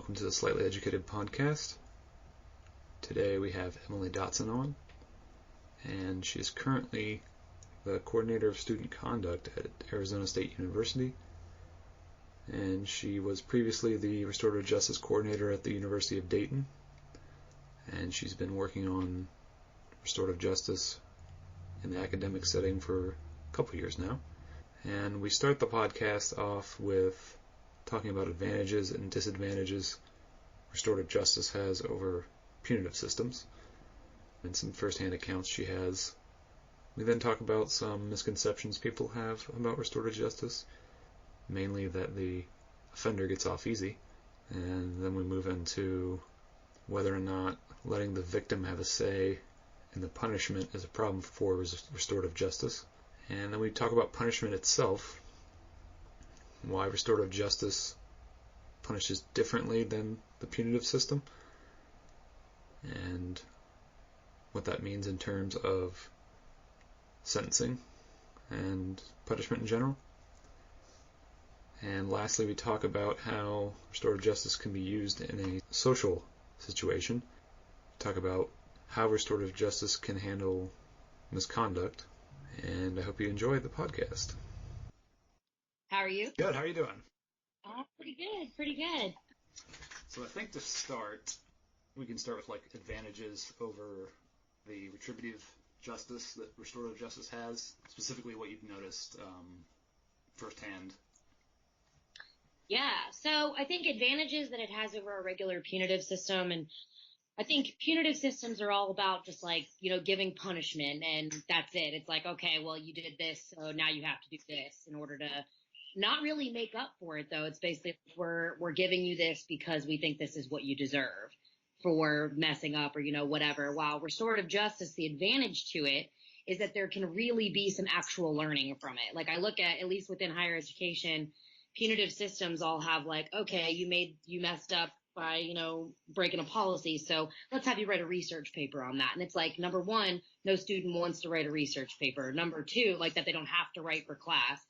welcome to the Slightly Educated podcast. Today we have Emily Dotson on, and she is currently the coordinator of student conduct at Arizona State University, and she was previously the restorative justice coordinator at the University of Dayton, and she's been working on restorative justice in the academic setting for a couple years now. And we start the podcast off with talking about advantages and disadvantages restorative justice has over punitive systems, and some first-hand accounts she has. We then talk about some misconceptions people have about restorative justice, mainly that the offender gets off easy, and then we move into whether or not letting the victim have a say in the punishment is a problem for restorative justice. And then we talk about punishment itself, why restorative justice punishes differently than the punitive system, and what that means in terms of sentencing and punishment in general. And lastly, we talk about how restorative justice can be used in a social situation. We talk about how restorative justice can handle misconduct, and I hope you enjoy the podcast. How are you? Good. How are you doing? Pretty good. Pretty good. So I think to start, we can start with advantages over the retributive justice that restorative justice has, specifically what you've noticed firsthand. Yeah. So I think advantages that it has over a regular punitive system, and I think punitive systems are all about just giving punishment, and that's it. It's like, okay, well, you did this, so now you have to do this in order to not really make up for it, though. It's basically we're giving you this because we think this is what you deserve for messing up or, whatever. While restorative justice, the advantage to it is that there can really be some actual learning from it. Like, I look at least within higher education, punitive systems all have okay, you messed up by, breaking a policy, so let's have you write a research paper on that. And it's like, number one, no student wants to write a research paper. Number two, that they don't have to write for class.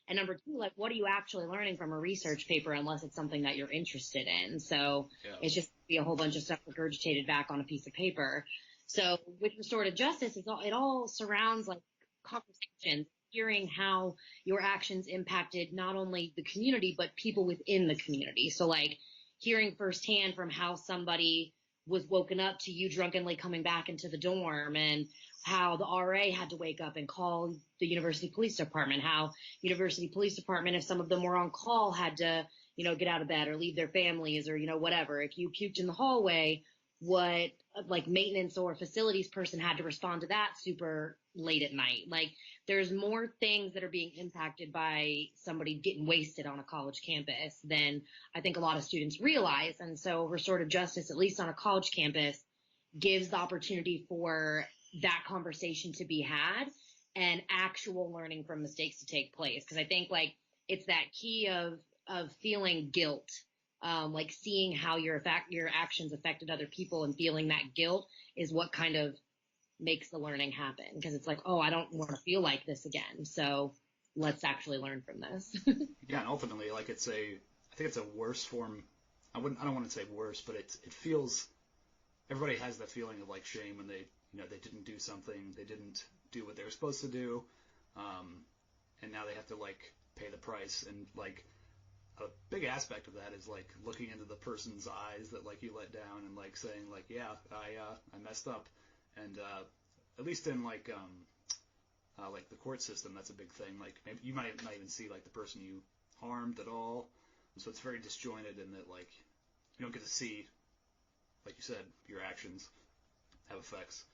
And number two, what are you actually learning from a research paper unless it's something that you're interested in? So It's just be a whole bunch of stuff regurgitated back on a piece of paper. So with restorative justice, it all surrounds conversations, hearing how your actions impacted not only the community, but people within the community. So hearing firsthand from how somebody was woken up to you drunkenly coming back into the dorm, and how the RA had to wake up and call the university police department, how university police department, if some of them were on call, had to, get out of bed or leave their families or, whatever. If you puked in the hallway, what maintenance or facilities person had to respond to that super late at night. There's more things that are being impacted by somebody getting wasted on a college campus than I think a lot of students realize. And so restorative justice, at least on a college campus, gives the opportunity for that conversation to be had and actual learning from mistakes to take place. Because I think it's that key of feeling guilt, seeing how your actions affected other people, and feeling that guilt is what kind of makes the learning happen. Because it's oh, I don't want to feel like this again, so let's actually learn from this. Yeah, and ultimately, I think it's a worse form. I don't want to say worse, but it feels, everybody has that feeling of shame when they they didn't do something, they didn't do what they were supposed to do, and now they have to pay the price. And a big aspect of that is looking into the person's eyes that you let down, and saying yeah, I messed up. And at least in the court system, that's a big thing. Maybe you might not even see the person you harmed at all, so it's very disjointed in that you don't get to see, like you said, your actions have effects.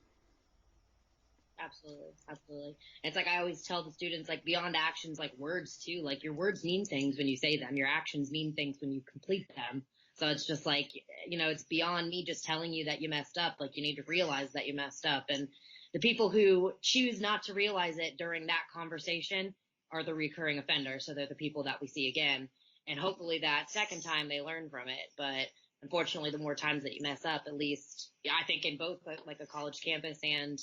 Absolutely. Absolutely. It's I always tell the students, beyond actions, words too, your words mean things when you say them. Your actions mean things when you complete them. So it's just it's beyond me just telling you that you messed up. You need to realize that you messed up. And the people who choose not to realize it during that conversation are the recurring offenders. So they're the people that we see again. And hopefully that second time they learn from it. But unfortunately, the more times that you mess up, at least I think in both a college campus and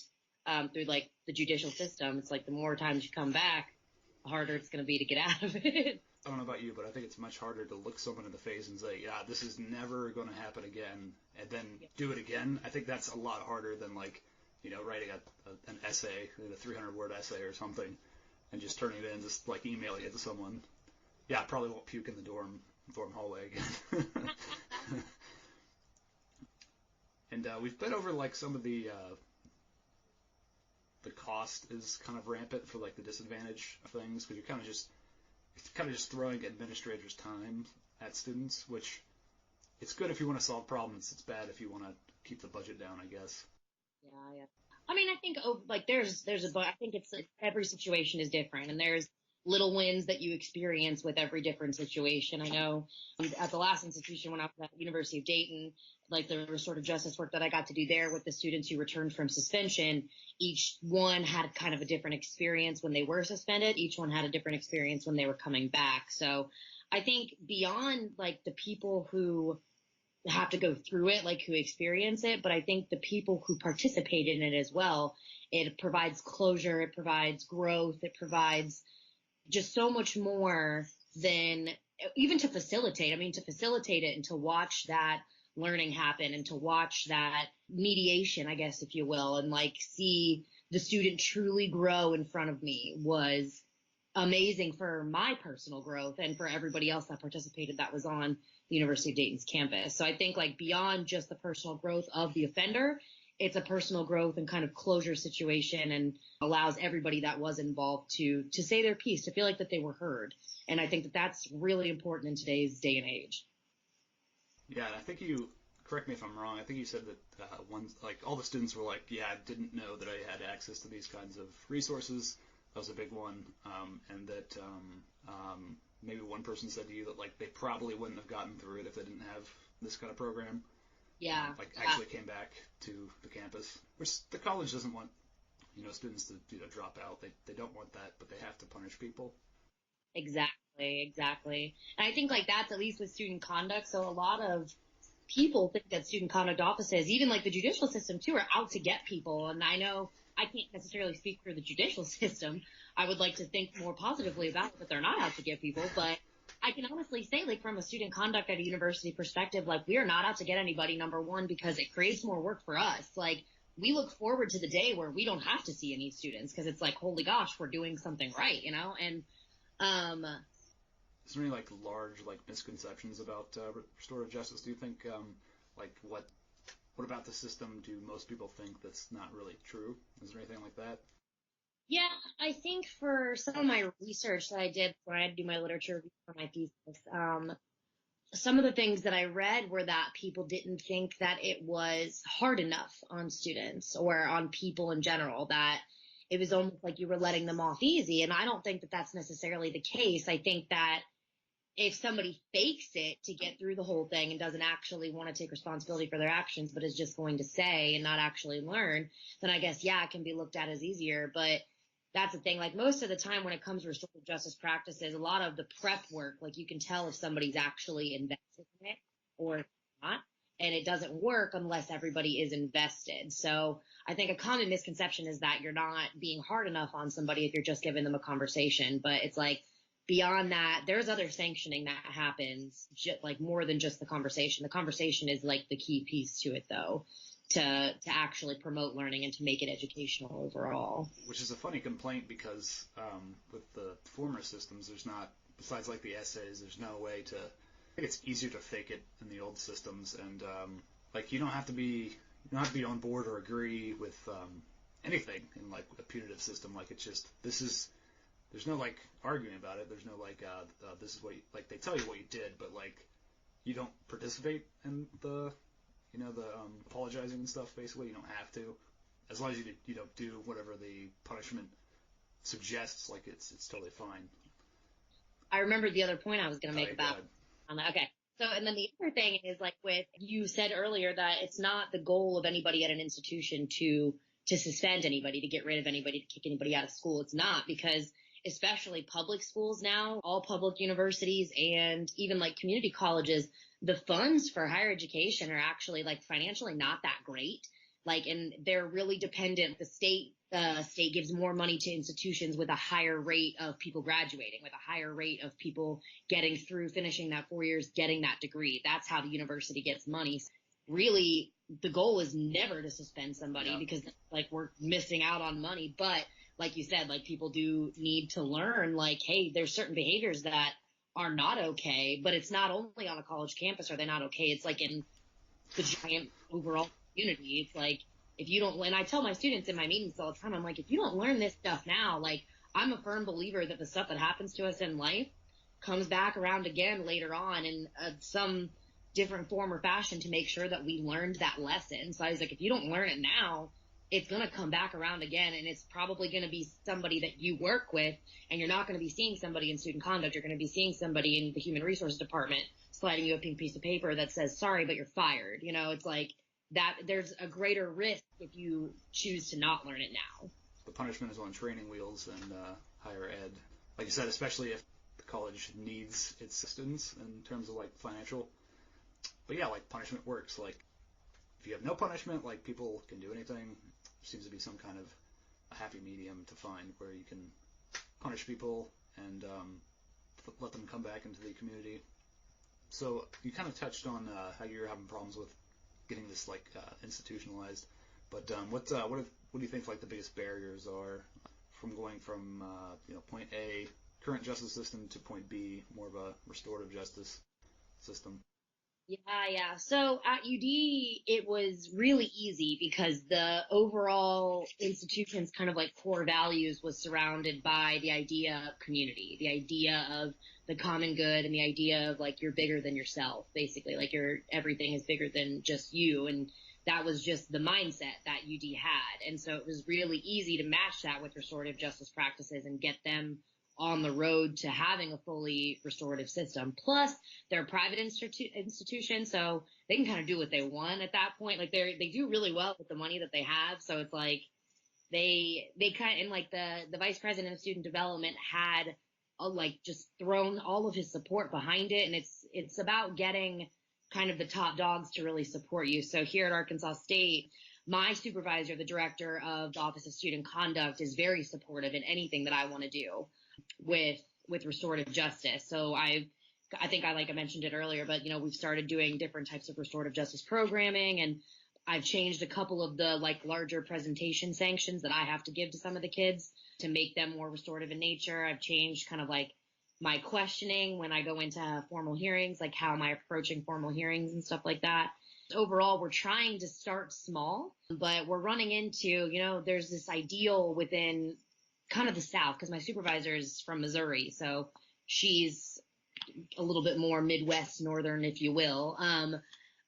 through the judicial system, it's the more times you come back, the harder it's going to be to get out of it. I don't know about you, but I think it's much harder to look someone in the face and say, yeah, this is never going to happen again, and then do it again. I think that's a lot harder than like, writing an essay, a 300-word essay or something, and just turning it in, just like emailing it to someone. Yeah, I probably won't puke in the dorm hallway again. And we've been over like some of the cost is kind of rampant for like the disadvantage of things, because you're kind of just throwing administrators' time at students, which it's good if you want to solve problems. It's bad if you want to keep the budget down, I guess. Yeah. I mean, I think like I think it's like, every situation is different, and there's little wins that you experience with every different situation. I know at the last institution when I was at the University of Dayton, like the restorative justice work that I got to do there with the students who returned from suspension, each one had kind of a different experience when they were suspended. Each one had a different experience when they were coming back. So I think beyond like the people who have to go through it, like who experience it, but I think the people who participate in it as well, it provides closure, it provides growth, it provides just so much more than even to facilitate. I mean, to facilitate it and to watch that learning happen and to watch that mediation, I guess, if you will, and like see the student truly grow in front of me was amazing for my personal growth and for everybody else that participated that was on the University of Dayton's campus. So I think like beyond just the personal growth of the offender, it's a personal growth and kind of closure situation, and allows everybody that was involved to say their piece, to feel like that they were heard. And I think that that's really important in today's day and age. Yeah, and I think you, correct me if I'm wrong, I think you said that like all the students were like, yeah, I didn't know that I had access to these kinds of resources. That was a big one. And that maybe one person said to you that like they probably wouldn't have gotten through it if they didn't have this kind of program. Yeah. Actually came back to the campus, which the college doesn't want, students to drop out. They don't want that, but they have to punish people. Exactly. And I think like that's at least with student conduct. So a lot of people think that student conduct offices, even like the judicial system too, are out to get people. And I know I can't necessarily speak for the judicial system. I would like to think more positively about it, that they're not out to get people, but I can honestly say, like, from a student conduct at a university perspective, like, we are not out to get anybody, number one, because it creates more work for us. Like, we look forward to the day where we don't have to see any students, because it's like, holy gosh, we're doing something right, And, is there any, like, large, like, misconceptions about restorative justice? Do you think, like, what about the system do most people think that's not really true? Is there anything like that? yeah, I think for some of my research that I did when I had to do my literature review for my thesis, some of the things that I read were that people didn't think that it was hard enough on students or on people in general, that it was almost like you were letting them off easy. And I don't think that that's necessarily the case. I think that if somebody fakes it to get through the whole thing and doesn't actually want to take responsibility for their actions, but is just going to say and not actually learn, then I guess, yeah, it can be looked at as easier. But that's the thing. Like most of the time when it comes to restorative justice practices, a lot of the prep work, like you can tell if somebody's actually invested in it or not. And it doesn't work unless everybody is invested. So I think a common misconception is that you're not being hard enough on somebody if you're just giving them a conversation. But it's like, beyond that, there's other sanctioning that happens, like more than just the conversation. The conversation is like the key piece to it, though, to actually promote learning and to make it educational overall. Which is a funny complaint because with the former systems, there's not, besides like the essays, there's no way to. I think it's easier to fake it in the old systems, and like you don't have to be on board or agree with anything in like a punitive system. Like it's just there's no like arguing about it. There's no like this is what like they tell you what you did, but like you don't participate in the apologizing and stuff. Basically, you don't have to, as long as you don't do whatever the punishment suggests. Like it's totally fine. I remember the other point I was going to make about. God. Okay. So, and then the other thing is like with, you said earlier that it's not the goal of anybody at an institution to suspend anybody, to get rid of anybody, to kick anybody out of school. It's not, because especially public schools now, all public universities and even like community colleges, the funds for higher education are actually like financially not that great. and they're really dependent. The state gives more money to institutions with a higher rate of people graduating, with a higher rate of people getting through, finishing that 4 years, getting that degree. That's how the university gets money. Really, the goal is never to suspend somebody because we're missing out on money. But like you said, people do need to learn, hey, there's certain behaviors that are not okay, but it's not only on a college campus are they not okay. It's in the giant overall community. It's if you don't, and I tell my students in my meetings all the time, I'm if you don't learn this stuff now, I'm a firm believer that the stuff that happens to us in life comes back around again later on in some different form or fashion to make sure that we learned that lesson. So I was if you don't learn it now, it's going to come back around again, and it's probably going to be somebody that you work with, and you're not going to be seeing somebody in student conduct. You're going to be seeing somebody in the human resources department sliding you a pink piece of paper that says, sorry, but you're fired. It's that there's a greater risk if you choose to not learn it now. The punishment is on training wheels and higher ed. Like you said, especially if the college needs its students in terms of financial. But yeah, punishment works. If you have no punishment, people can do anything. There seems to be some kind of a happy medium to find where you can punish people and let them come back into the community. So you kind of touched on how you're having problems with getting this institutionalized. But what do you think the biggest barriers are from going from point A, current justice system, to point B, more of a restorative justice system? Yeah. So at UD, it was really easy because the overall institution's kind of core values was surrounded by the idea of community, the idea of the common good, and the idea of you're bigger than yourself, basically, everything is bigger than just you. And that was just the mindset that UD had. And so it was really easy to match that with restorative justice practices and get them on the road to having a fully restorative system. Plus, they're a private institution, so they can kind of do what they want at that point. They do really well with the money that they have. So it's they kind of, and the vice president of student development had just thrown all of his support behind it. And it's about getting kind of the top dogs to really support you. So here at Arkansas State, my supervisor, the director of the Office of Student Conduct, is very supportive in anything that I want to do with restorative justice. So I think I mentioned it earlier, but we've started doing different types of restorative justice programming, and I've changed a couple of the larger presentation sanctions that I have to give to some of the kids to make them more restorative in nature. I've changed kind of my questioning when I go into formal hearings, how am I approaching formal hearings and stuff like that. Overall, we're trying to start small, but we're running into, there's this ideal within kind of the South, because my supervisor is from Missouri, so she's a little bit more Midwest, Northern, if you will.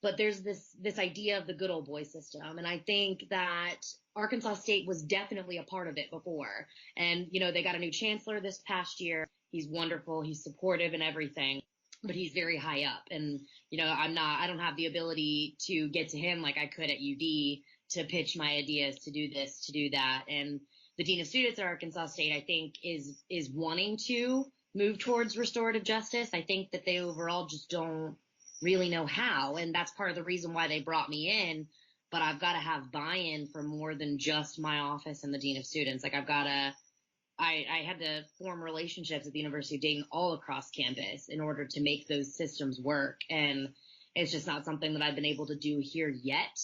But there's this idea of the good old boy system, and I think that Arkansas State was definitely a part of it before. And they got a new chancellor this past year. He's wonderful. He's supportive and everything, but he's very high up, and I don't have the ability to get to him like I could at UD to pitch my ideas, to do this, to do that. And the Dean of Students at Arkansas State, I think, is wanting to move towards restorative justice. I think that they overall just don't really know how, and that's part of the reason why they brought me in. But I've got to have buy-in from more than just my office and the Dean of Students. I had to form relationships at the University of Dayton all across campus in order to make those systems work, and it's just not something that I've been able to do here yet.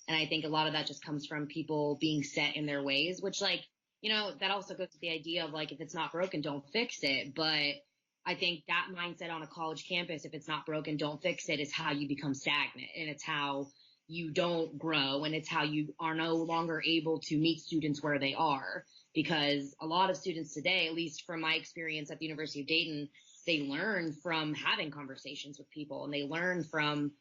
And I think a lot of that just comes from people being set in their ways, which that also goes to the idea of if it's not broken, don't fix it. But I think that mindset on a college campus, if it's not broken, don't fix it, is how you become stagnant, and it's how you don't grow, and it's how you are no longer able to meet students where they are. Because a lot of students today, at least from my experience at the University of Dayton, they learn from having conversations with people, and they learn from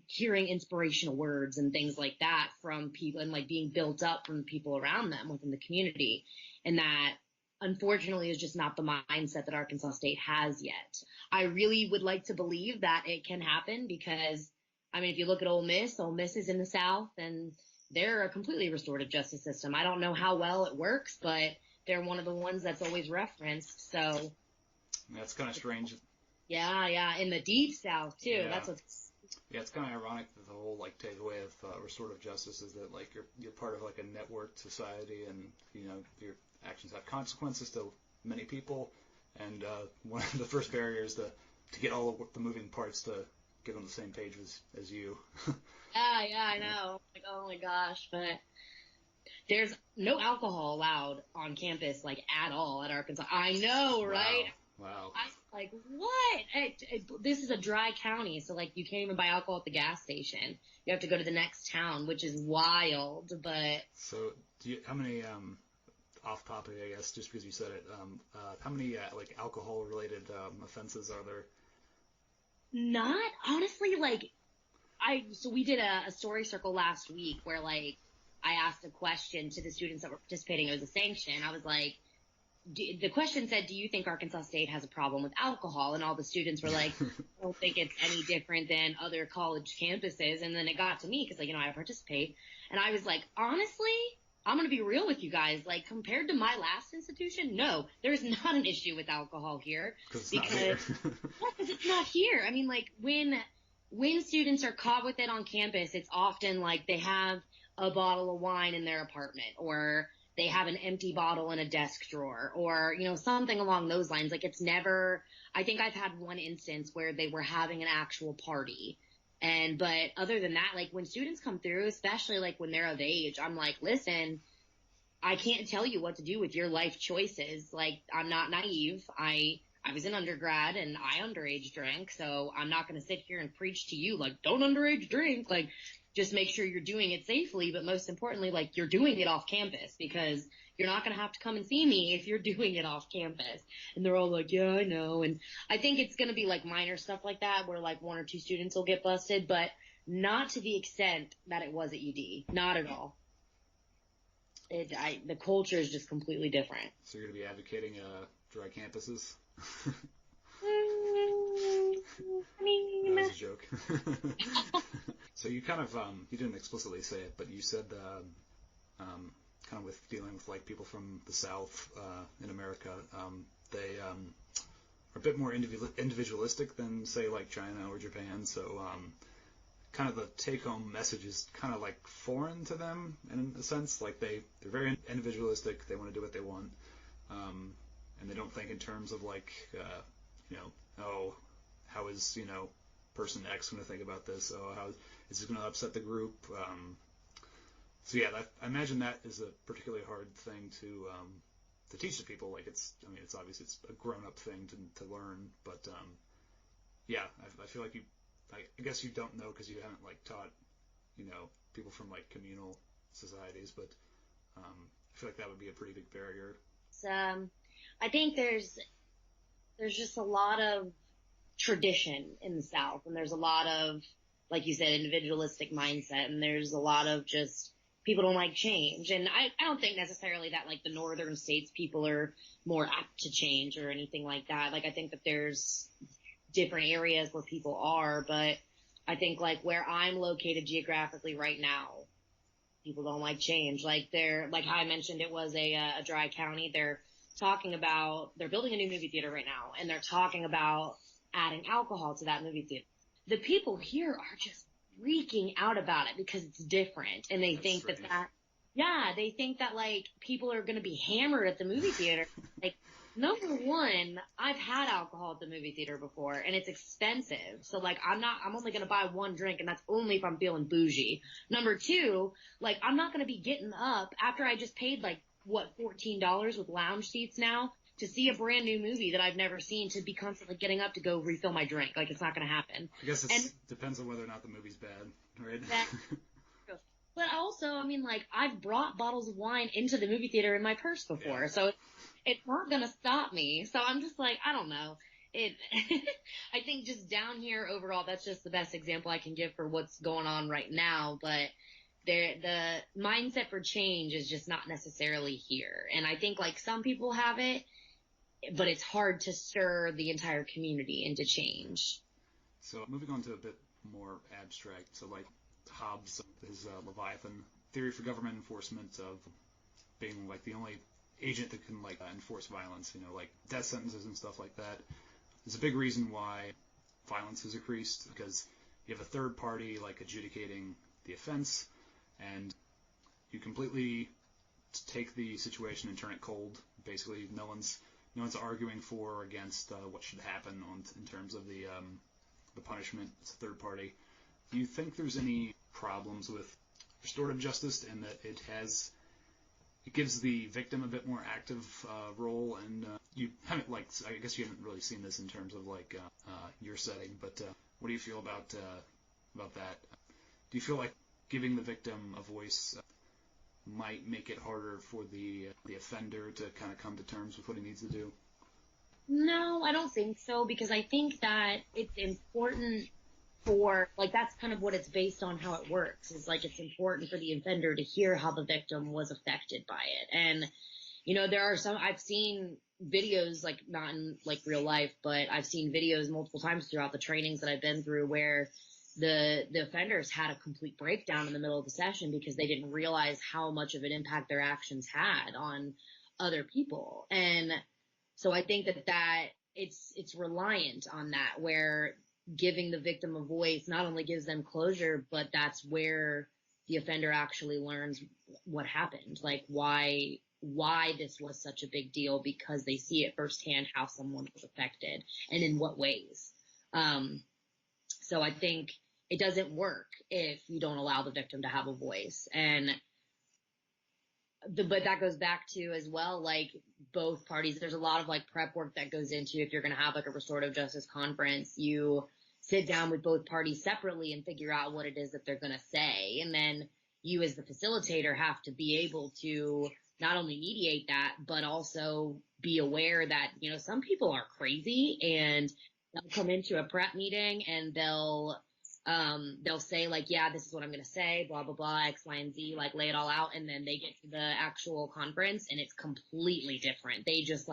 hearing inspirational words and things like that from people, and being built up from people around them within the community. And that, unfortunately, is just not the mindset that Arkansas State has yet. I really would like to believe that it can happen because, if you look at Ole Miss is in the South, and they're a completely restorative justice system. I don't know how well it works, but they're one of the ones that's always referenced. So that's kind of strange. Yeah, in the deep South too. Yeah. That's what's Yeah, it's kind of ironic that the whole like takeaway of restorative justice is that like you're part of like a networked society, and your actions have consequences to many people, and one of the first barriers to get all of the moving parts to get on the same page as you. Yeah, I know. Like, oh my gosh, but there's no alcohol allowed on campus, like at all at Arkansas. I know, right? Wow. I'm like, what? This is a dry county, so like you can't even buy alcohol at the gas station. You have to go to the next town, which is wild. But So, how many off topic, I guess, just because you said it, how many like alcohol related offenses are there? not honestly, like so we did a story circle last week where like I asked a question to the students that were participating. It was a sanction. I was like, the question said, do you think Arkansas State has a problem with alcohol? And all the students were like, I don't think it's any different than other college campuses. And then it got to me because, like, I participate. And I was like, honestly, I'm going to be real with you guys. Like, compared to my last institution, no, there's not an issue with alcohol here. Because it's not here. Because it's not here. I mean, like, when students are caught with it on campus, it's often like they have a bottle of wine in their apartment, or they have an empty bottle in a desk drawer, or, something along those lines. Like, it's never, I think I've had one instance where they were having an actual party. But other than that, like when students come through, especially like when they're of age, I'm like, listen, I can't tell you what to do with your life choices. Like, I'm not naive. I was an undergrad and I underage drank, so I'm not going to sit here and preach to you like, don't underage drink. Like, just make sure you're doing it safely, but most importantly, like, you're doing it off campus, because you're not going to have to come and see me if you're doing it off campus. And they're all like, yeah, I know. And I think it's going to be like minor stuff like that where like one or two students will get busted, but not to the extent that it was at UD. Not at all. The culture is just completely different. So you're going to be advocating dry campuses? I mean, that was a joke. So you kind of, you didn't explicitly say it, but you said kind of with dealing with like people from the South in America, they are a bit more individualistic than say like China or Japan. So kind of the take-home message is kind of like foreign to them in a sense. Like they're very individualistic. They want to do what they want, and they don't think in terms of like oh, how is person X going to think about this? Oh, how is this going to upset the group? So yeah, I imagine that is a particularly hard thing to teach to people. Like it's obviously it's a grown-up thing to learn, but yeah, I feel like I guess you don't know because you haven't like taught people from like communal societies, but I feel like that would be a pretty big barrier. I think there's just a lot of tradition in the South, and there's a lot of, like you said, individualistic mindset, and there's a lot of just people don't like change. And I don't think necessarily that like the northern states people are more apt to change or anything like that. Like I think that there's different areas where people are, but I think like where I'm located geographically right now, people don't like change. Like like how I mentioned, it was a dry county. They're building a new movie theater right now, and they're talking about adding alcohol to that movie theater. The people here are just freaking out about it because it's different, and they think they think that like people are going to be hammered at the movie theater. Like, number one, I've had alcohol at the movie theater before, and it's expensive. So like I'm only going to buy one drink, and that's only if I'm feeling bougie. Number two, like I'm not going to be getting up after I just paid like $14 with lounge seats now to see a brand new movie that I've never seen, to be constantly getting up to go refill my drink. Like, it's not going to happen. I guess it depends on whether or not the movie's bad, right? But also, I mean, like, I've brought bottles of wine into the movie theater in my purse before, so it's not going to stop me. So I'm just like, I don't know. I think just down here overall, that's just the best example I can give for what's going on right now. But the mindset for change is just not necessarily here. And I think, like, some people have it, but it's hard to stir the entire community into change. So moving on to a bit more abstract, so like Hobbes, his Leviathan theory for government enforcement of being like the only agent that can like enforce violence, like death sentences and stuff like that. There's a big reason why violence has increased because, you have a third party like adjudicating the offense, and you completely take the situation and turn it cold. Basically, no one's arguing for or against what should happen in terms of the punishment. It's a third party. Do you think there's any problems with restorative justice in that it gives the victim a bit more active role, and you haven't I guess you haven't really seen this in terms of your setting, but what do you feel about that? Do you feel like giving the victim a voice might make it harder for the offender to kind of come to terms with what he needs to do? No, I don't think so, because I think that it's important for, that's kind of what it's based on, how it works. Is it's important for the offender to hear how the victim was affected by it. And, there are I've seen videos, not in real life, but I've seen videos multiple times throughout the trainings that I've been through where the offenders had a complete breakdown in the middle of the session because they didn't realize how much of an impact their actions had on other people. And so I think that it's reliant on that, where giving the victim a voice not only gives them closure, but that's where the offender actually learns what happened, why this was such a big deal, because they see it firsthand how someone was affected and in what ways. So I think it doesn't work if you don't allow the victim to have a voice. But that goes back to as well, both parties, there's a lot of prep work that goes into, if you're going to have a restorative justice conference, you sit down with both parties separately and figure out what it is that they're going to say. And then you as the facilitator have to be able to not only mediate that, but also be aware that, some people are crazy and they'll come into a prep meeting and they'll say yeah, this is what I'm going to say, blah, blah, blah, X, Y, and Z, lay it all out. And then they get to the actual conference and it's completely different. They just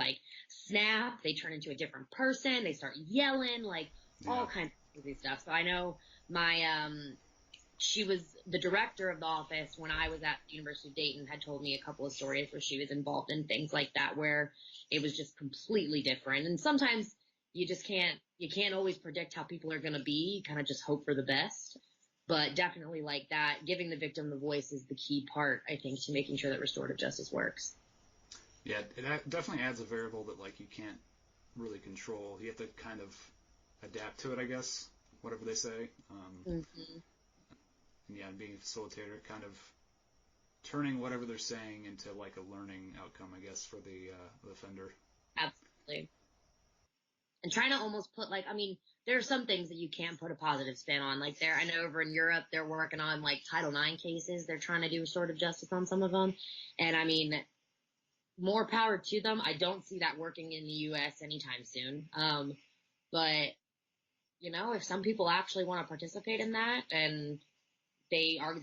snap, they turn into a different person. They start yelling, all kinds of crazy stuff. So I know she was the director of the office when I was at the University of Dayton, had told me a couple of stories where she was involved in things like that, where it was just completely different. And sometimes you can't always predict how people are going to be. You kind of just hope for the best. But definitely that, giving the victim the voice is the key part, I think, to making sure that restorative justice works. Yeah, it definitely adds a variable that you can't really control. You have to kind of adapt to it, I guess, whatever they say. And yeah, being a facilitator, kind of turning whatever they're saying into a learning outcome, I guess, for the offender. Absolutely. And trying to almost put there are some things that you can't put a positive spin on. I know over in Europe, they're working on Title IX cases. They're trying to do restorative justice on some of them. And more power to them. I don't see that working in the U.S. anytime soon. But if some people actually want to participate in that, and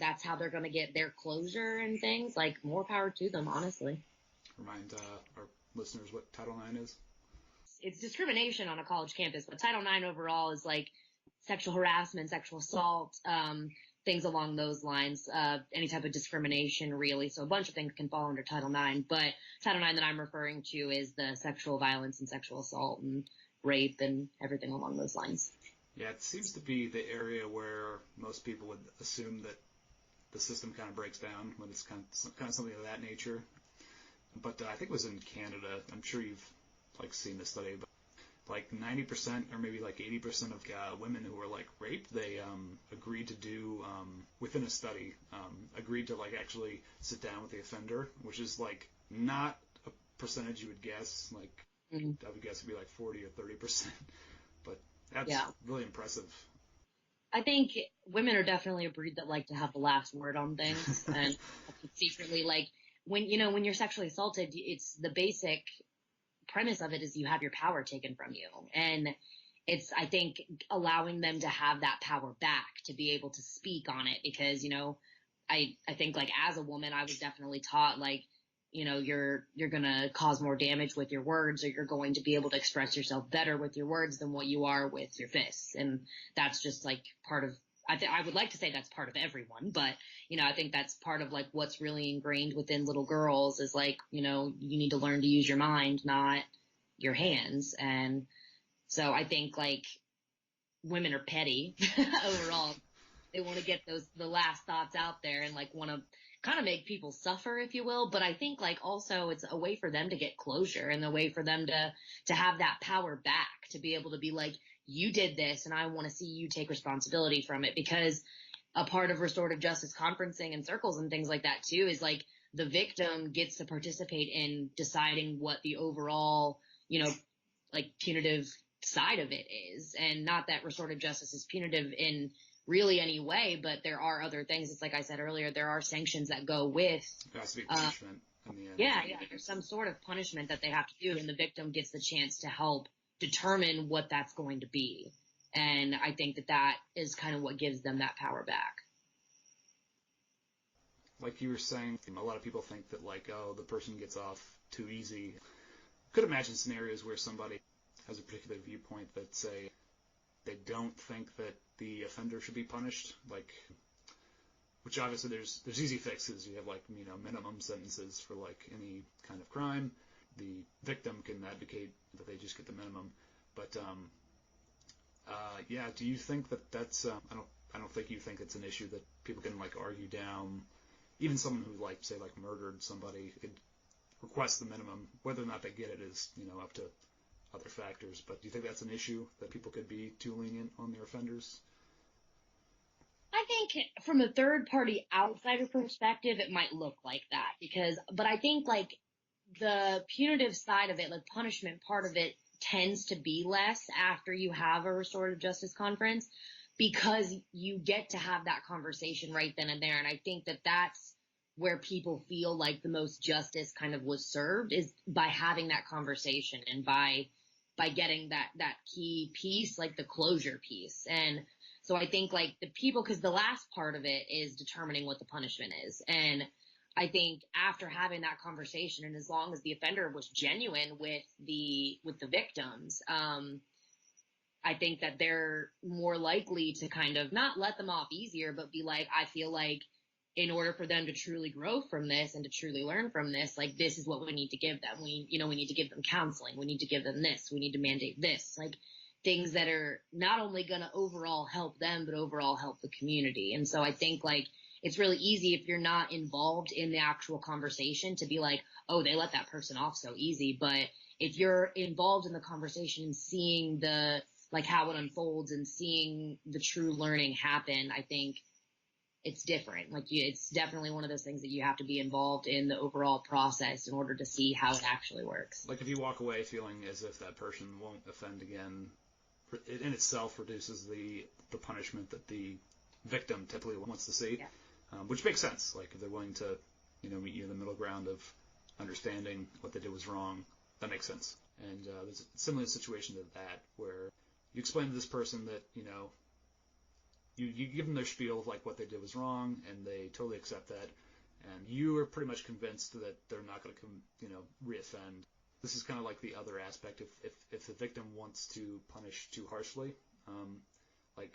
that's how they're going to get their closure and things, more power to them, honestly. Remind our listeners what Title IX is. It's discrimination on a college campus, but Title IX overall is sexual harassment, sexual assault, things along those lines, any type of discrimination, really. So a bunch of things can fall under Title IX, but Title IX that I'm referring to is the sexual violence and sexual assault and rape and everything along those lines. Yeah, it seems to be the area where most people would assume that the system kind of breaks down when it's kind of something of that nature. But I think it was in Canada. I'm sure you've seen this study, but 90% or maybe 80% of women who were raped, they agreed to do within a study, agreed to actually sit down with the offender, which is not a percentage you would guess. I would guess it'd be 40 or 30%, but that's really impressive. I think women are definitely a breed that like to have the last word on things, and secretly when you're sexually assaulted, it's the basic premise of it is you have your power taken from you. And it's, I think, allowing them to have that power back to be able to speak on it, because, I think as a woman, I was definitely taught you're going to cause more damage with your words, or you're going to be able to express yourself better with your words than what you are with your fists. And that's just part of, I would like to say that's part of everyone, but, I think that's part of what's really ingrained within little girls is you need to learn to use your mind, not your hands. And so I think women are petty overall. They want to get the last thoughts out there and like want to kind of make people suffer, if you will. But I think like also it's a way for them to get closure and a way for them to have that power back, to be able to be like, you did this and I want to see you take responsibility from it. Because a part of restorative justice conferencing and circles and things like that too is like the victim gets to participate in deciding what the overall, like punitive side of it is. And not that restorative justice is punitive in really any way, but there are other things. It's like I said earlier, there are sanctions that go with. It has to be punishment in the end. Yeah. There's some sort of punishment that they have to do, and the victim gets the chance to help determine what that's going to be. And I think that is kind of what gives them that power back. Like you were saying, a lot of people think that like, oh, the person gets off too easy. Could imagine scenarios where somebody has a particular viewpoint that say they don't think that the offender should be punished, like, which obviously there's easy fixes. You have like, minimum sentences for like any kind of crime. The victim can advocate that they just get the minimum. But yeah, do you think that that's I don't think you think it's an issue that people can like argue down. Even someone who like say like murdered somebody could request the minimum. Whether or not they get it is up to other factors. But do you think that's an issue that people could be too lenient on their offenders? I think from a third party outsider perspective, it might look like that but I think like the punitive side of it, like punishment part of it, tends to be less after you have a restorative justice conference, because you get to have that conversation right then and there. And I think that that's where people feel like the most justice kind of was served, is by having that conversation and by getting that key piece, like the closure piece. And so I think like the people, because the last part of it is determining what the punishment is. And I think after having that conversation, and as long as the offender was genuine with the victims, I think that they're more likely to kind of not let them off easier, but be like, I feel like in order for them to truly grow from this and to truly learn from this, like this is what we need to give them. We need to give them counseling. We need to give them this. We need to mandate this, like things that are not only going to overall help them, but overall help the community. And so I think like it's really easy if you're not involved in the actual conversation to be like, oh, they let that person off so easy. But if you're involved in the conversation and seeing like how it unfolds and seeing the true learning happen, I think it's different. Like it's definitely one of those things that you have to be involved in the overall process in order to see how it actually works. Like if you walk away feeling as if that person won't offend again, it in itself reduces the punishment that the victim typically wants to see, which makes sense. Like if they're willing to, meet you in the middle ground of understanding what they did was wrong, that makes sense. And there's a similar situation to that where you explain to this person that, you give them their spiel of like what they did was wrong, and they totally accept that, and you are pretty much convinced that they're not going to, reoffend. This is kind of like the other aspect. If the victim wants to punish too harshly, like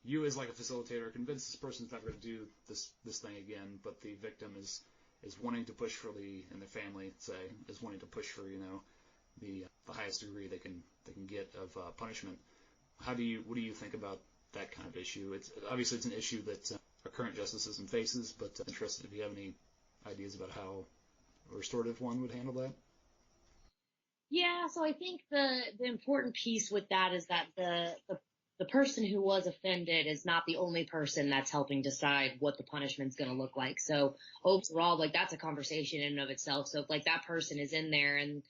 you as like a facilitator convinced this person's never going to do this thing again, but the victim is wanting to push for and the family say is wanting to push for the highest degree they can get of punishment. What do you think about that kind of issue? It's obviously it's an issue that our current justice system faces, but interested if you have any ideas about how a restorative one would handle that. Yeah, so I think the important piece with that is that the person who was offended is not the only person that's helping decide what the punishment's going to look like. So overall, like that's a conversation in and of itself. So if like that person is in there and,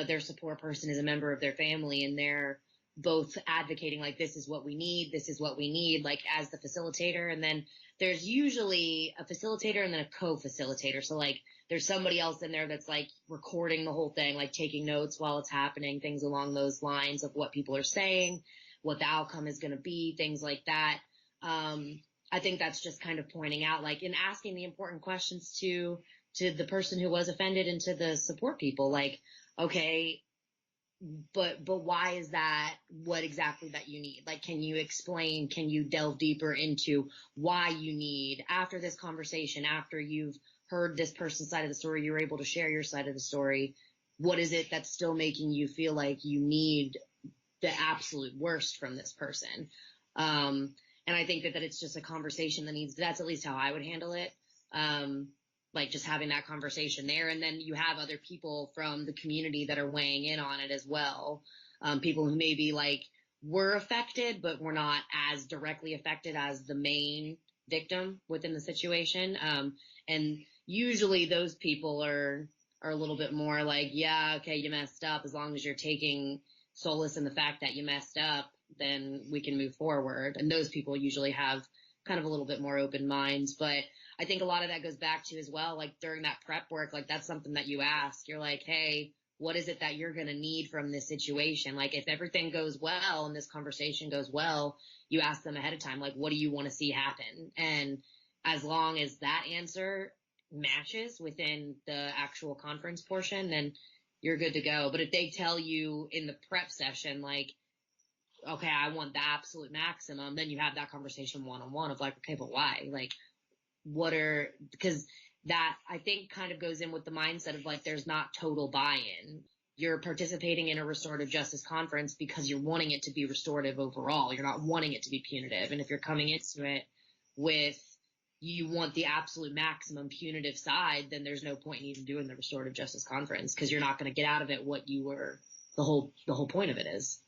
their support person is a member of their family and they're both advocating like, this is what we need, like as the facilitator. And then there's usually a facilitator and then a co-facilitator. So like there's somebody else in there that's like recording the whole thing, like taking notes while it's happening, things along those lines of what people are saying, what the outcome is going to be, things like that. I think that's just kind of pointing out, like, and asking the important questions to the person who was offended and to the support people, like, okay, but why is that? What exactly that you need? Like, can you explain, can you delve deeper into why you need, after this conversation, after you've heard this person's side of the story, you're able to share your side of the story. What is it that's still making you feel like you need the absolute worst from this person. And I think that it's just a conversation that's at least how I would handle it. Like just having that conversation there. And then you have other people from the community that are weighing in on it as well. People who maybe like were affected, but were not as directly affected as the main victim within the situation. And usually those people are a little bit more like, yeah, okay, you messed up. As long as you're taking solace in the fact that you messed up, then we can move forward. And those people usually have kind of a little bit more open minds. But I think a lot of that goes back to as well, like during that prep work, like that's something that you ask. You're like, hey, what is it that you're going to need from this situation? Like if everything goes well and this conversation goes well, you ask them ahead of time, like, what do you want to see happen? And as long as that answer matches within the actual conference portion, then you're good to go. But if they tell you in the prep session, like, okay, I want the absolute maximum, then you have that conversation one-on-one of like, okay, but why? Like, because that I think kind of goes in with the mindset of like, there's not total buy-in. You're participating in a restorative justice conference because you're wanting it to be restorative overall. You're not wanting it to be punitive. And if you're coming into it with, you want the absolute maximum punitive side, then there's no point in even doing the restorative justice conference because you're not going to get out of it what you were, the whole point of it is.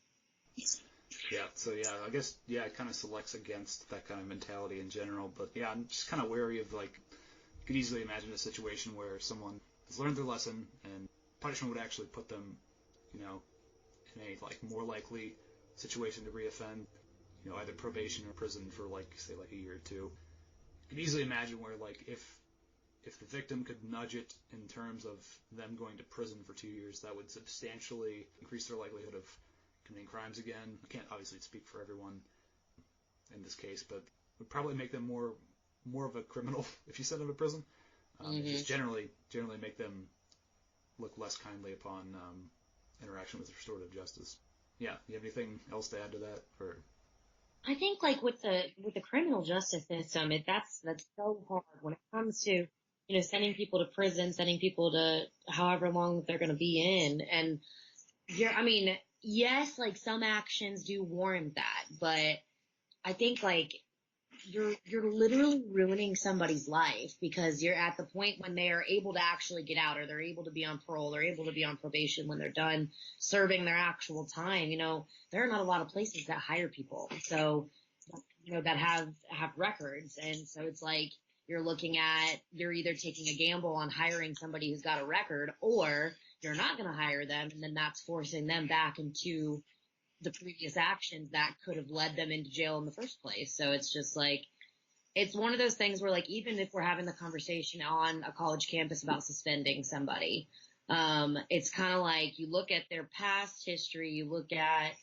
Yeah, so yeah, I guess, yeah, it kind of selects against that kind of mentality in general, but yeah, I'm just kind of wary of, like, you could easily imagine a situation where someone has learned their lesson and punishment would actually put them, you know, in a, like, more likely situation to reoffend, you know, either probation or prison for, like, say, like a year or two. You could easily imagine where, like, if the victim could nudge it in terms of them going to prison for 2 years, that would substantially increase their likelihood of committing crimes again. I can't obviously speak for everyone in this case, but would probably make them more of a criminal if you send them to prison. Just generally make them look less kindly upon interaction with restorative justice. Yeah, you have anything else to add to that? Or I think like with the criminal justice system, that's so hard when it comes to, you know, sending people to prison, sending people to however long they're going to be in. And I mean, yes, like some actions do warrant that, but I think like you're literally ruining somebody's life because you're at the point when they are able to actually get out or they're able to be on parole, they're able to be on probation when they're done serving their actual time. You know, there are not a lot of places that hire people. So, you know, that have records. And so it's like you're either taking a gamble on hiring somebody who's got a record or you're not going to hire them. And then that's forcing them back into the previous actions that could have led them into jail in the first place. So it's just like, it's one of those things where like, even if we're having the conversation on a college campus about suspending somebody, it's kind of like you look at their past history, you look at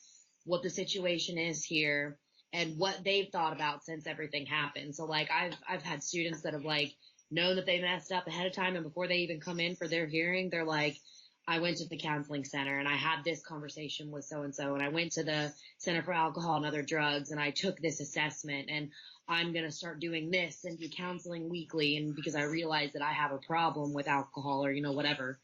what the situation is here and what they've thought about since everything happened. So like I've had students that have like known that they messed up ahead of time and before they even come in for their hearing, they're like, I went to the counseling center and I had this conversation with so-and-so and I went to the Center for Alcohol and Other Drugs and I took this assessment and I'm going to start doing this and do counseling weekly. And because I realized that I have a problem with alcohol or, you know, whatever.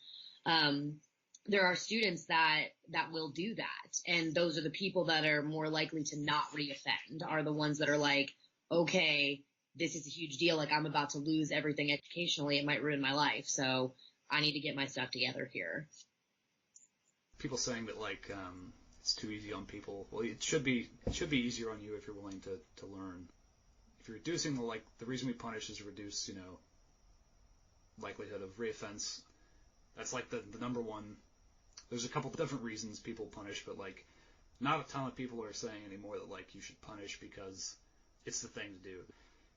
There are students that will do that. And those are the people that are more likely to not reoffend, are the ones that are like, okay, this is a huge deal. Like I'm about to lose everything educationally. It might ruin my life. So I need to get my stuff together here. people saying that like it's too easy on people. Well, it should be easier on you if you're willing to learn. If you're reducing the reason we punish is to reduce, likelihood of reoffense. That's like the number one. There's a couple different reasons people punish, but like not a ton of people are saying anymore that like you should punish because it's the thing to do.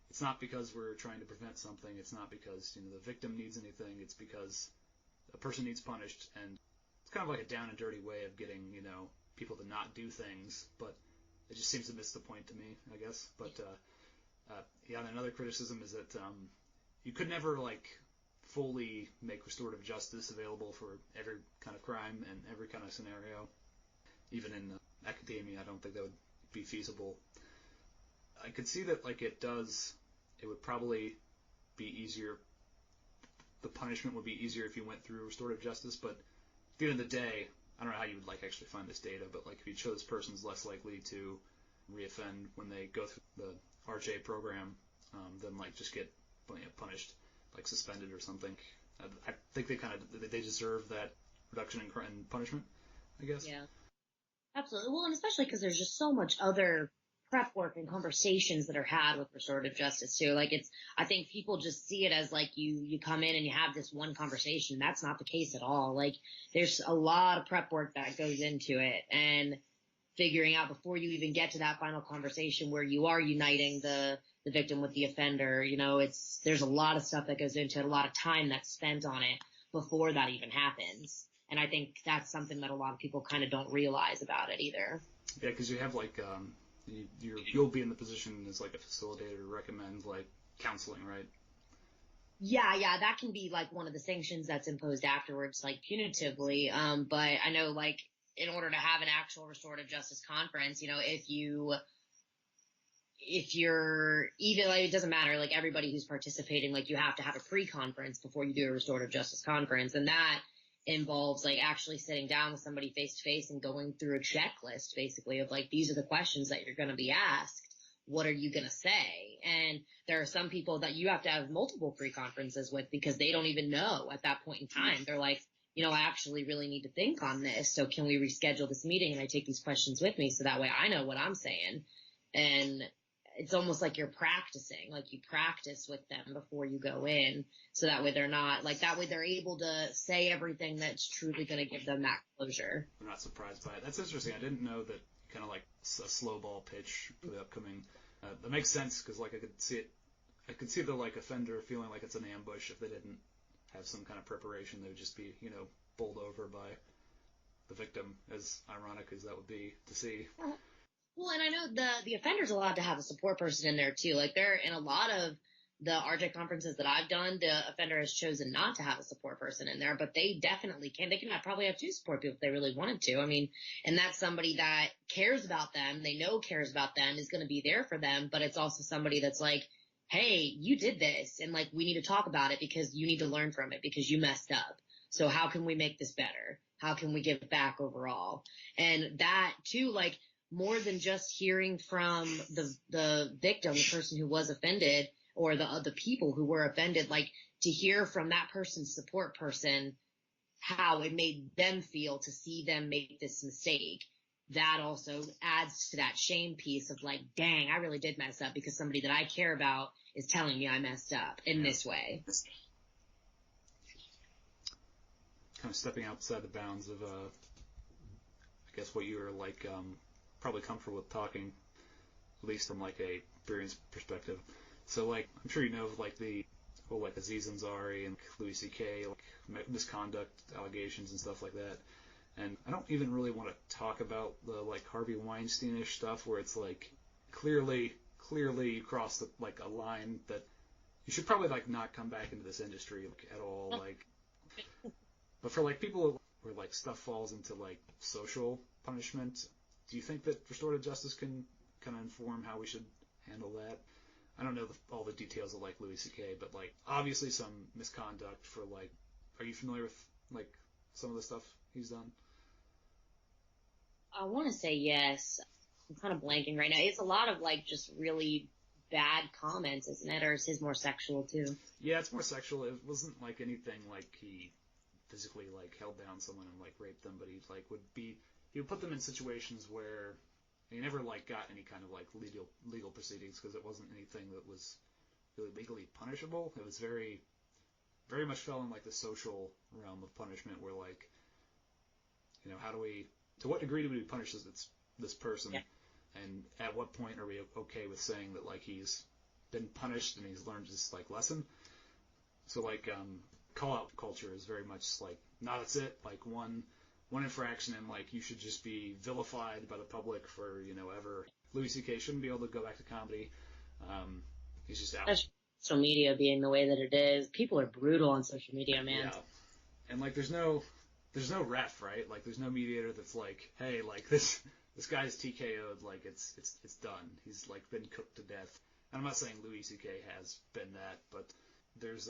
It's not because we're trying to prevent something. It's not because the victim needs anything. It's because a person needs punished, and it's kind of like a down and dirty way of getting people to not do things. But it just seems to miss the point to me, I guess. But and another criticism is that you could never fully make restorative justice available for every kind of crime and every kind of scenario. Even in academia, I don't think that would be feasible. I could see that it would probably be easier. The punishment would be easier if you went through restorative justice, but at the end of the day, I don't know how you would like actually find this data, but like if you show this person's less likely to reoffend when they go through the RJ program, than like just get punished, like suspended or something. I think they deserve that reduction in punishment, I guess. Yeah, absolutely. Well, and especially because there's just so much other prep work and conversations that are had with restorative justice too. Like I think people just see it as like you come in and you have this one conversation. That's not the case at all. Like there's a lot of prep work that goes into it, and figuring out before you even get to that final conversation where you are uniting the victim with the offender, there's a lot of stuff that goes into it, a lot of time that's spent on it before that even happens. And I think that's something that a lot of people kind of don't realize about it either. Yeah, because you have like, you'll be in the position as like a facilitator to recommend like counseling, right? Yeah, that can be like one of the sanctions that's imposed afterwards, like punitively. But I know like in order to have an actual restorative justice conference, if you're even like, it doesn't matter, like everybody who's participating, like you have to have a pre-conference before you do a restorative justice conference. And that involves like actually sitting down with somebody face to face and going through a checklist basically of like, these are the questions that you're going to be asked. What are you going to say? And there are some people that you have to have multiple pre-conferences with because they don't even know at that point in time. They're like, I actually really need to think on this. So can we reschedule this meeting and I take these questions with me so that way I know what I'm saying? And it's almost like you're practicing, like you practice with them before you go in. So that way they're not like, that way they're able to say everything that's truly going to give them that closure. I'm not surprised by it. That's interesting. I didn't know that kind of like a slow ball pitch for the upcoming. That makes sense because like I could see the like offender feeling like it's an ambush if they didn't have some kind of preparation. They would just be, bowled over by the victim, as ironic as that would be to see. Well, and I know the offender's allowed to have a support person in there too. Like there, in a lot of the RJ conferences that I've done, the offender has chosen not to have a support person in there, but they definitely can. They can probably have two support people if they really wanted to. I mean, and that's somebody that cares about them. They know cares about them, is going to be there for them, but it's also somebody that's like, hey, you did this, and like we need to talk about it because you need to learn from it because you messed up. So how can we make this better? How can we give back overall? And that too, like more than just hearing from the victim, the person who was offended, or the people who were offended, like to hear from that person's support person how it made them feel to see them make this mistake. That also adds to that shame piece of like, dang, I really did mess up because somebody that I care about is telling me I messed up in this way. Kind of stepping outside the bounds of, I guess what you were like, probably comfortable with talking, at least from like a experience perspective. So like, I'm sure you know of like the whole like Aziz Ansari and Louis C.K. like misconduct allegations and stuff like that. And I don't even really want to talk about the like Harvey Weinstein-ish stuff where it's like clearly you crossed the, like a line that you should probably like not come back into this industry like, at all. Like, but for like people where like stuff falls into like social punishment, do you think that restorative justice can kind of inform how we should handle that? I don't know all the details of like Louis C.K., but like obviously some misconduct for like. Are you familiar with like some of the stuff he's done? I want to say yes. I'm kind of blanking right now. It's a lot of like just really bad comments, isn't it? Or is his more sexual too? Yeah, it's more sexual. It wasn't like anything like he physically like held down someone and like raped them, but he would put them in situations where he never like got any kind of like legal proceedings because it wasn't anything that was really legally punishable. It was very much fell in like the social realm of punishment where like, to what degree do we punish this person? Yeah. And at what point are we okay with saying that like he's been punished and he's learned his like lesson? So like call out culture is very much like, no, that's it, like one infraction and like you should just be vilified by the public for ever. Louis C.K. shouldn't be able to go back to comedy. He's just out. Social media being the way that it is, people are brutal on social media, man. Yeah, and like there's no ref, right? Like there's no mediator that's like, hey, like this guy's TKO'd, like it's done. He's like been cooked to death. And I'm not saying Louis C.K. has been that, but there's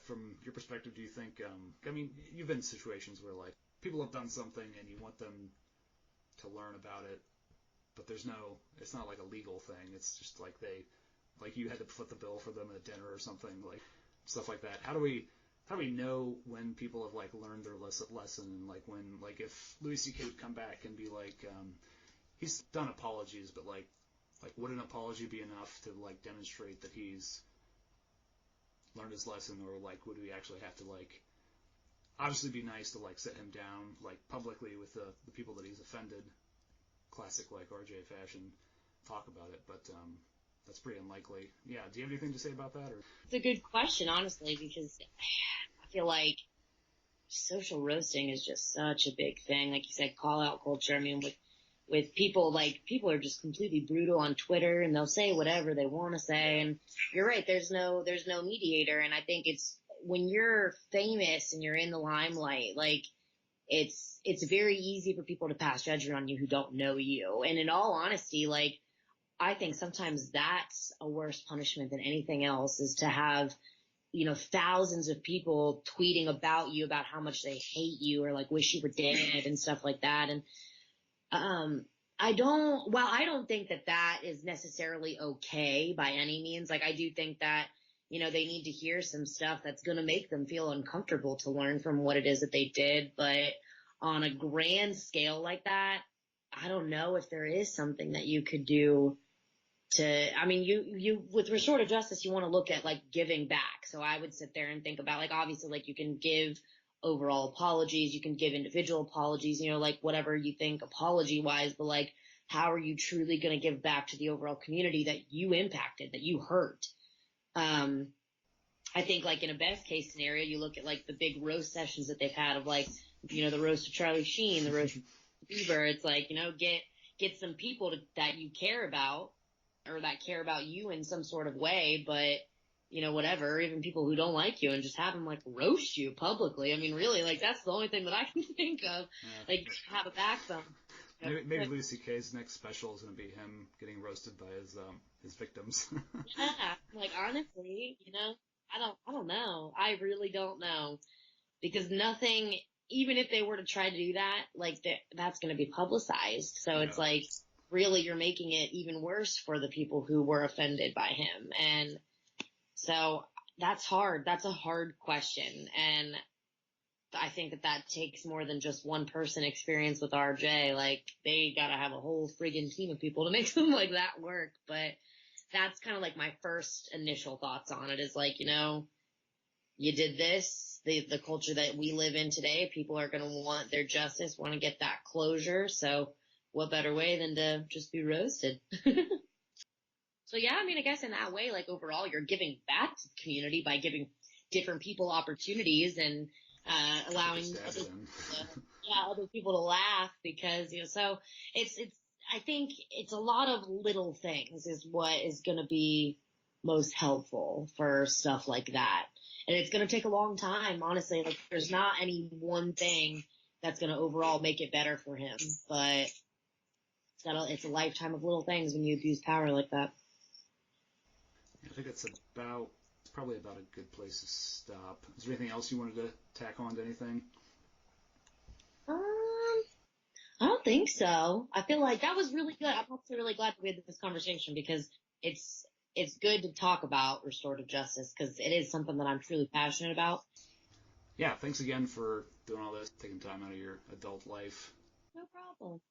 from your perspective, do you think? I mean, you've been in situations where like people have done something and you want them to learn about it, but it's not like a legal thing. It's just like like you had to foot the bill for them at dinner or something, like stuff like that. How do we know when people have like learned their lesson, and like when, like if Louis C.K. would come back and be like, he's done apologies, but like would an apology be enough to like demonstrate that he's learned his lesson, or like would we actually have to like obviously be nice to like sit him down like publicly with the people that he's offended, classic like RJ fashion, talk about it, but that's pretty unlikely. Yeah, do you have anything to say about that? Or It's a good question, honestly, because I feel like social roasting is just such a big thing. Like you said, call out culture. I mean, with people, like people are just completely brutal on Twitter, and they'll say whatever they want to say. And you're right. There's no mediator. And I think it's when you're famous and you're in the limelight, like it's very easy for people to pass judgment on you who don't know you. And in all honesty, like I think sometimes that's a worse punishment than anything else, is to have, thousands of people tweeting about you, about how much they hate you or like wish you were dead and stuff like that. And, I don't think that that is necessarily okay by any means. Like I do think that, they need to hear some stuff that's going to make them feel uncomfortable to learn from what it is that they did. But on a grand scale like that, I don't know if there is something that you could do I mean, you, with restorative justice, you want to look at like giving back. So I would sit there and think about like, obviously, like you can give overall apologies, you can give individual apologies, like whatever you think apology wise, but like, how are you truly going to give back to the overall community that you impacted, that you hurt? I think like in a best case scenario, you look at like the big roast sessions that they've had of like, the roast of Charlie Sheen, the roast of Bieber. It's like, get some people that you care about, or that care about you in some sort of way, but whatever, even people who don't like you, and just have them like roast you publicly. I mean, really, like that's the only thing that I can think of. Like have a backbone. maybe Louis C.K.'s next special is going to be him getting roasted by his victims. Yeah, like honestly, I don't know. I really don't know, because nothing, even if they were to try to do that, like that's going to be publicized. So it's like, really, you're making it even worse for the people who were offended by him. And so that's hard. That's a hard question. And I think that takes more than just one person experience with RJ. Like they got to have a whole friggin' team of people to make something like that work. But that's kind of like my first initial thoughts on it, is like, you did this, the culture that we live in today, people are going to want their justice, want to get that closure. So what better way than to just be roasted? So yeah, I mean, I guess in that way, like overall, you're giving back to the community by giving different people opportunities, and allowing other people to laugh, because so I think it's a lot of little things is what is going to be most helpful for stuff like that. And it's going to take a long time, honestly. Like there's not any one thing that's going to overall make it better for him, but it's a lifetime of little things when you abuse power like that. I think it's probably about a good place to stop. Is there anything else you wanted to tack on to anything? I don't think so. I feel like that was really good. I'm also really glad that we had this conversation, because it's good to talk about restorative justice, because it is something that I'm truly passionate about. Yeah, thanks again for doing all this, taking time out of your adult life. No problem.